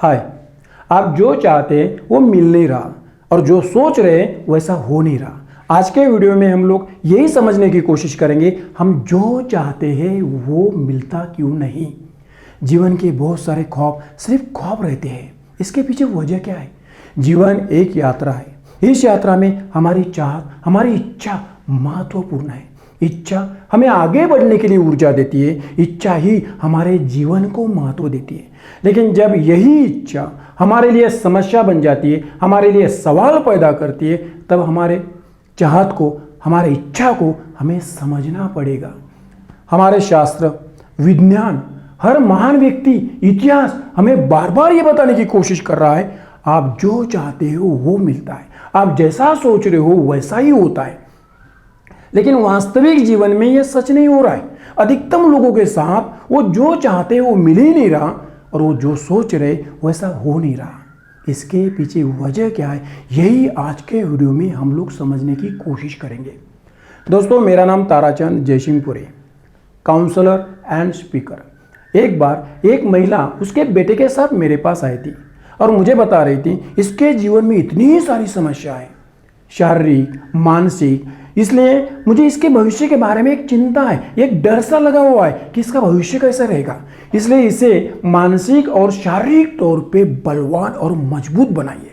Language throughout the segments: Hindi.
हाय। आप जो चाहते हैं वो मिल नहीं रहा और जो सोच रहे हैं वैसा हो नहीं रहा। आज के वीडियो में हम लोग यही समझने की कोशिश करेंगे, हम जो चाहते हैं वो मिलता क्यों नहीं। जीवन के बहुत सारे ख्वाब सिर्फ ख्वाब रहते हैं, इसके पीछे वजह क्या है। जीवन एक यात्रा है, इस यात्रा में हमारी चाहत, हमारी इच्छा महत्वपूर्ण है। इच्छा हमें आगे बढ़ने के लिए ऊर्जा देती है, इच्छा ही हमारे जीवन को महत्व देती है। लेकिन जब यही इच्छा हमारे लिए समस्या बन जाती है, हमारे लिए सवाल पैदा करती है, तब हमारे चाहत को, हमारे इच्छा को हमें समझना पड़ेगा। हमारे शास्त्र, विज्ञान, हर महान व्यक्ति, इतिहास हमें बार बार ये बताने की कोशिश कर रहा है, आप जो चाहते हो वो मिलता है, आप जैसा सोच रहे हो वैसा ही होता है। लेकिन वास्तविक जीवन में यह सच नहीं हो रहा है। अधिकतम लोगों के साथ वो जो चाहते हैं वो मिल ही नहीं रहा और वो जो सोच रहे वैसा हो नहीं रहा। इसके पीछे वजह क्या है, यही आज के वीडियो में हम लोग समझने की कोशिश करेंगे। दोस्तों, मेरा नाम ताराचंद जयसिंहपुरी, काउंसलर एंड स्पीकर। एक बार एक महिला उसके बेटे के साथ मेरे पास आई थी और मुझे बता रही थी इसके जीवन में इतनी सारी समस्याएं, शारीरिक, मानसिक, इसलिए मुझे इसके भविष्य के बारे में एक चिंता है, एक डर सा लगा हुआ है कि इसका भविष्य कैसा रहेगा। इसलिए इसे मानसिक और शारीरिक तौर पे बलवान और मजबूत बनाइए।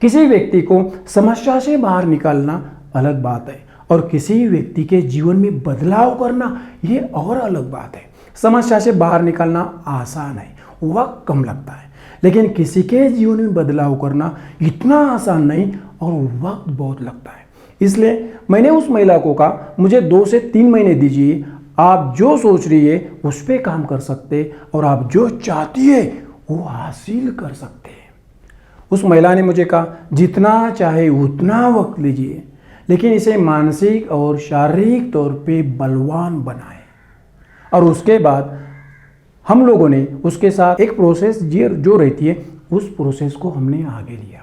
किसी व्यक्ति को समस्या से बाहर निकालना अलग बात है और किसी व्यक्ति के जीवन में बदलाव करना ये और अलग बात है। समस्या से बाहर निकालना आसान है, वक्त कम लगता है, लेकिन किसी के जीवन में बदलाव करना इतना आसान नहीं और वक्त बहुत लगता है। इसलिए मैंने उस महिला को कहा, मुझे 2 से 3 महीने दीजिए, आप जो सोच रही है उस पर काम कर सकते और आप जो चाहती है वो हासिल कर सकते हैं। उस महिला ने मुझे कहा, जितना चाहे उतना वक्त लीजिए, लेकिन इसे मानसिक और शारीरिक तौर पे बलवान बनाए। और उसके बाद हम लोगों ने उसके साथ एक प्रोसेस जो रहती है, उस प्रोसेस को हमने आगे लिया।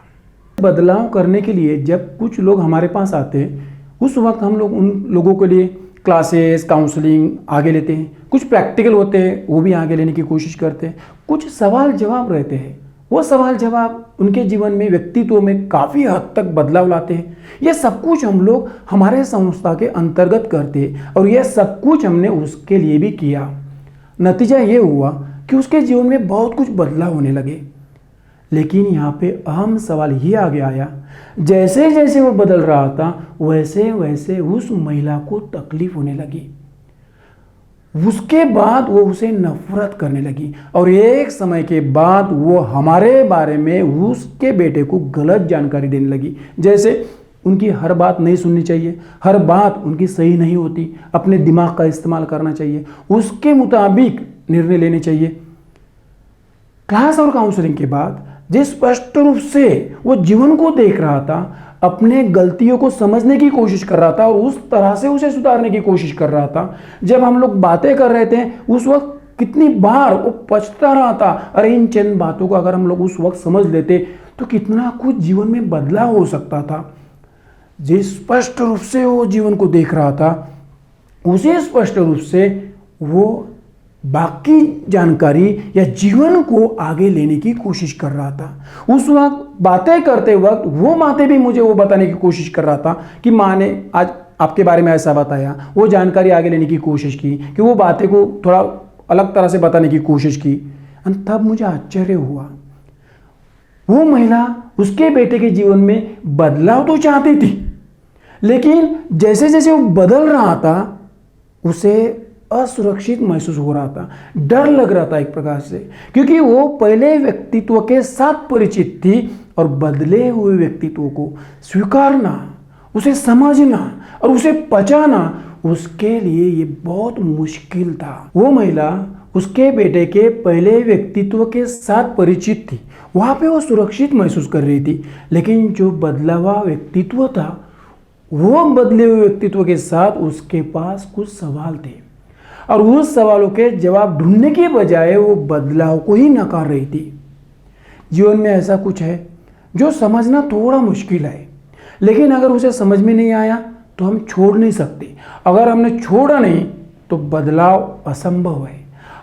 बदलाव करने के लिए जब कुछ लोग हमारे पास आते हैं, उस वक्त हम लोग उन लोगों के लिए क्लासेस, काउंसलिंग आगे लेते हैं। कुछ प्रैक्टिकल होते हैं, वो भी आगे लेने की कोशिश करते हैं। कुछ सवाल जवाब रहते हैं, वो सवाल जवाब उनके जीवन में, व्यक्तित्व में काफ़ी हद तक बदलाव लाते हैं। ये सब कुछ हम लोग हमारे संस्था के अंतर्गत करते हैं और यह सब कुछ हमने उसके लिए भी किया। नतीजा ये हुआ कि उसके जीवन में बहुत कुछ बदलाव होने लगे। लेकिन यहाँ पे अहम सवाल ये आगे आया, जैसे जैसे वो बदल रहा था वैसे वैसे उस महिला को तकलीफ होने लगी। उसके बाद वो उसे नफरत करने लगी और एक समय के बाद वो हमारे बारे में उसके बेटे को गलत जानकारी देने लगी। जैसे उनकी हर बात नहीं सुननी चाहिए, हर बात उनकी सही नहीं होती, अपने दिमाग का इस्तेमाल करना चाहिए, उसके मुताबिक निर्णय लेने चाहिए। क्लास और काउंसलिंग के बाद जिस स्पष्ट रूप से वो जीवन को देख रहा था, अपने गलतियों को समझने की कोशिश कर रहा था और उस तरह से उसे सुधारने की कोशिश कर रहा था। जब हम लोग बातें कर रहे थे उस वक्त कितनी बार वो पछता रहा था, अरे इन चंद बातों को अगर हम लोग उस वक्त समझ लेते तो कितना कुछ जीवन में बदलाव हो सकता था। जिस स्पष्ट रूप से वो जीवन को देख रहा था, उसे स्पष्ट रूप से वो बाकी जानकारी या जीवन को आगे लेने की कोशिश कर रहा था। उस वक्त बातें करते वक्त वो बातें भी मुझे वो बताने की कोशिश कर रहा था कि माँ ने आज आपके बारे में ऐसा बताया, वो जानकारी आगे लेने की कोशिश की, कि वो बातें को थोड़ा अलग तरह से बताने की कोशिश की। तब मुझे आश्चर्य हुआ, वो महिला उसके बेटे के जीवन में बदलाव तो चाहती थी, लेकिन जैसे जैसे वो बदल रहा था उसे असुरक्षित महसूस हो रहा था, डर लग रहा था एक प्रकार से, क्योंकि वो पहले व्यक्तित्व के साथ परिचित थी और बदले हुए व्यक्तित्व को स्वीकारना, उसे समझना और उसे पचाना उसके लिए ये बहुत मुश्किल था। वो महिला उसके बेटे के पहले व्यक्तित्व के साथ परिचित थी, वहाँ पे वो सुरक्षित महसूस कर रही थी, लेकिन जो बदला हुआ व्यक्तित्व था, वो बदले हुए व्यक्तित्व के साथ उसके पास कुछ सवाल थे और उस सवालों के जवाब ढूंढने के बजाय वो बदलाव को ही नकार रही थी। जीवन में ऐसा कुछ है जो समझना थोड़ा मुश्किल है, लेकिन अगर उसे समझ में नहीं आया तो हम छोड़ नहीं सकते। अगर हमने छोड़ा नहीं तो बदलाव असंभव है।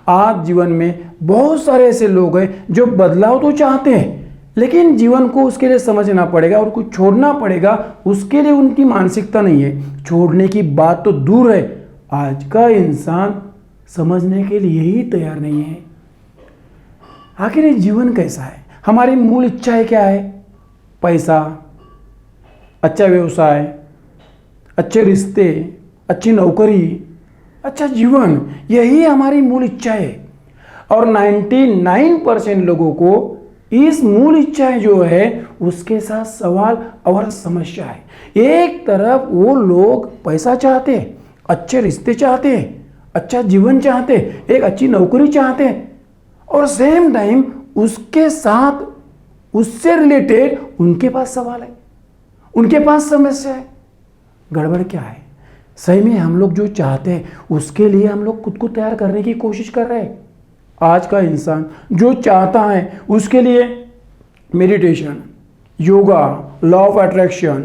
आप जीवन में बहुत सारे ऐसे लोग हैं जो बदलाव तो चाहते हैं, लेकिन जीवन को उसके लिए समझना पड़ेगा और कुछ छोड़ना पड़ेगा, उसके लिए उनकी मानसिकता नहीं है। छोड़ने की बात तो दूर है, आज का इंसान समझने के लिए ही तैयार नहीं है। आखिर ये जीवन कैसा है, हमारी मूल इच्छाएं क्या है? पैसा, अच्छा व्यवसाय, अच्छे रिश्ते, अच्छी नौकरी, अच्छा जीवन, यही हमारी मूल इच्छा है। और 99% लोगों को इस मूल इच्छाएं जो है उसके साथ सवाल और समस्या है। एक तरफ वो लोग पैसा चाहते हैं, अच्छे रिश्ते चाहते हैं, अच्छा जीवन चाहते हैं, एक अच्छी नौकरी चाहते हैं, और सेम टाइम उसके साथ उससे रिलेटेड उनके पास सवाल है, उनके पास समस्या है। गड़बड़ क्या है? सही में हम लोग जो चाहते हैं उसके लिए हम लोग खुद को तैयार करने की कोशिश कर रहे हैं। आज का इंसान जो चाहता है उसके लिए meditation, yoga, law of attraction,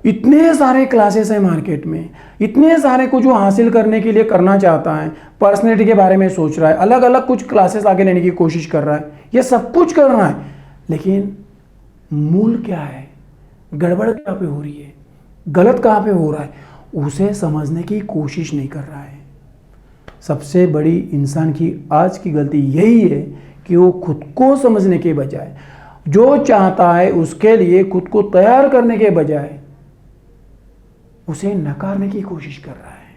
इतने सारे क्लासेस हैं मार्केट में, इतने सारे को जो हासिल करने के लिए करना चाहता है, पर्सनैलिटी के बारे में सोच रहा है, अलग अलग कुछ क्लासेस आगे लेने की कोशिश कर रहा है, ये सब कुछ कर रहा है, लेकिन मूल क्या है, गड़बड़ कहाँ पे हो रही है, गलत कहाँ पे हो रहा है, उसे समझने की कोशिश नहीं कर रहा है। सबसे बड़ी इंसान की आज की गलती यही है कि वो खुद को समझने के बजाय, जो चाहता है उसके लिए खुद को तैयार करने के बजाय उसे नकारने की कोशिश कर रहा है।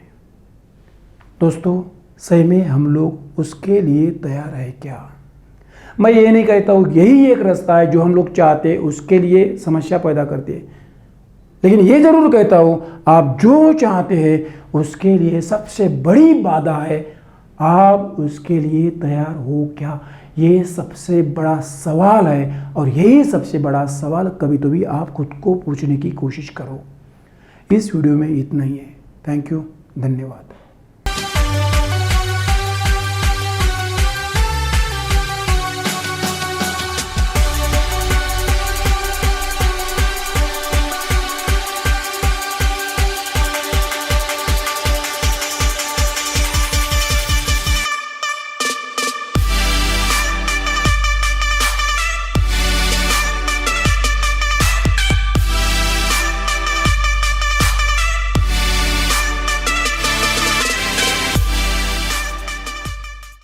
दोस्तों, सही में हम लोग उसके लिए तैयार है क्या? मैं ये नहीं कहता हूँ यही एक रास्ता है जो हम लोग चाहते हैं उसके लिए समस्या पैदा करते हैं, लेकिन ये जरूर कहता हूँ आप जो चाहते हैं उसके लिए सबसे बड़ी बाधा है आप उसके लिए तैयार हो क्या? ये सबसे बड़ा सवाल है, और यही सबसे बड़ा सवाल कभी तो भी आप खुद को पूछने की कोशिश करो। इस वीडियो में इतना ही है। थैंक यू, धन्यवाद।